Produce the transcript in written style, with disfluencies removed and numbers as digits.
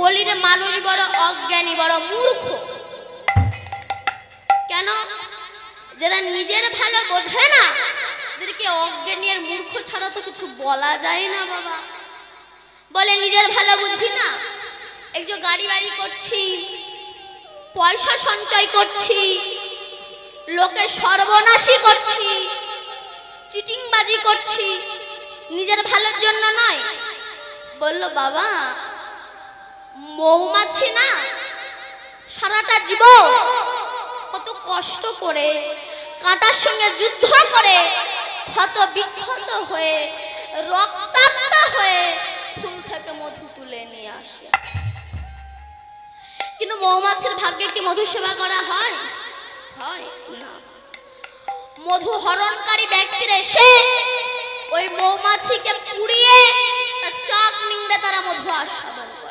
কলির মানুষ বড় অজ্ঞানী, বড় মূর্খ। কেন? যারা নিজের ভালো বোঝে না, এদেরকে অজ্ঞানী আর মূর্খ ছাড়া তো কিছু বলা যায় না বাবা। বলে নিজের ভালো বুঝি না, এই যে গাড়ি বাড়ি করছি, পয়সা সঞ্চয় করছি, লোকে সর্বনাশী করছি, চিটিংবাজি করছি, নিজের ভালোর জন্য নয়। বলল বাবা, মৌমাছি না সারাটা জীবন কত কষ্ট করে কাঁটার সঙ্গে যুদ্ধ করে ক্ষত বিক্ষত হয়ে রক্তাক্ত হয়ে ফুল থেকে মধু তুলে নিয়ে আসে। কিন্তু মৌমাছির ভাগ্যে কি মধু সেবা করা হয়? হয় না। মধু হরণকারী ব্যক্তিরা এসে ওই মৌমাছিকে পুড়িয়ে তার চাক নিংড়ে তারা মধু আস্বাদন করে।